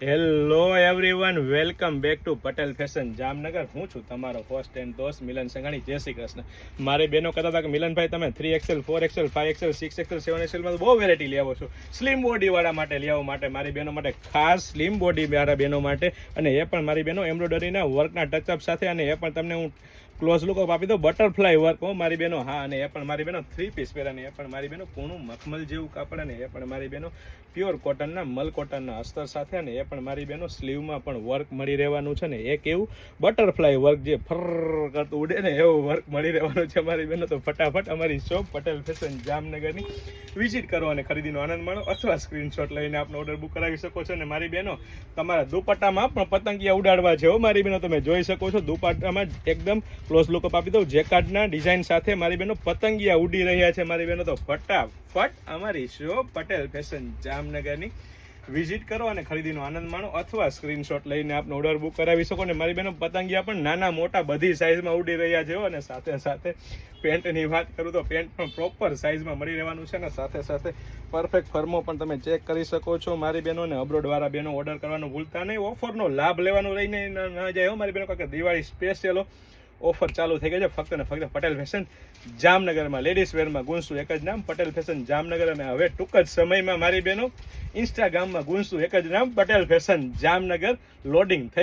Hello everyone, welcome back to Patel fashion Jamnagar. હું છું તમારો હોસ્ટ એન્ડ દોસ્ત મિલન સંઘાણી. જય શ્રી કૃષ્ણ. મારી બહેનો કહેતા હતા કે મિલનભાઈ તમે 3XL 4XL 5XL 6XL 7XL માં બહુ વેરાયટી લઈ આવો છો. સ્લિમ બોડી વાળા માટે લઈ આવો માટે મારી બહેનો માટે ખાસ સ્લિમ બોડી વાળા બહેનો માટે, અને એ પણ મારી બહેનો એમ્બ્રોઇડરીના વર્કના ટચઅપ સાથે, અને એ પણ તમને હું ક્લોઝ લુક આપી દો બટરફ્લાય વર્ક હો મારી બહેનો. હા, અને એ પણ મારી બહેનો 3 પીસ પહેરે, અને એ પણ મારી બહેનો પૂણું મખમલ જેવું કાપડ, અને એ પણ મારી બહેનો પ્યોર કોટનના મલ કોટનના અસ્તર સાથે, અને એ પણ મારી બહેનો સ્લીવમાં પણ વર્ક મળી રહેવાનું છે ને એક એવું બટરફ્લાય વર્ક જે ફર કરતું ઉડે ને એવું વર્ક મળી રહેવાનું છે મારી બહેનો. તો ફટાફટ અમારી શોપ પટેલ ફેશન જામનગરની વિઝિટ કરો અને ખરીદીનો આનંદ માણો, અથવા સ્ક્રીનશોટ લઈને આપનો ઓર્ડર બુક કરાવી શકો છો. અને મારી બહેનો તમારા દુપટ્ટામાં પણ પતંગિયા ઉડાડવા છે હો મારી બહેનો, તમે જોઈ શકો છો. દુપટ્ટામાં એકદમ ક્લોઝ લુકઅપ આપી દઉં જેકાર્ડના ડિઝાઇન સાથે મારી બહેનો પતંગિયા ઉડી રહ્યા છે મારી બહેનો. તો ફટાફટ અમારી શોપ પટેલ ફેશન જામનગરની વિઝિટ કરો અને ખરીદીનો આનંદ માણો, અથવા સ્ક્રીનશોટ લઈને આપનો ઓર્ડર બુક કરાવી શકો. અને મારી બહેનો પતંગિયા પણ નાના મોટા બધી સાઇઝમાં ઉડી રહ્યા છે. અને સાથે સાથે પેન્ટની વાત કરું તો પેન્ટ પણ પ્રોપર સાઇઝમાં મળી રહેવાનું છે. અને સાથે સાથે પરફેક્ટ ફર્મો પણ તમે ચેક કરી શકો છો મારી બહેનો. ને અબ્રોડવાળા બહેનો ઓર્ડર કરવાનું ભૂલતા નહીં, ઓફરનો લાભ લેવાનું રહીને ન જાય હો મારી બહેનો, કારણ કે દિવાળી સ્પેશિયલ ઓફર ચાલુ થઈ ગઈ છે ફક્ત ને ફક્ત પટેલ ફેશન જામનગરમાં. લેડીઝ વેરમાં ગુંજશું એક જ નામ પટેલ ફેશન જામનગર, અને હવે ટૂંક જ સમયમાં મારી બહેનો ઇન્સ્ટાગ્રામમાં ગુંજશું એક જ નામ પટેલ ફેશન જામનગર લોડિંગ થઈ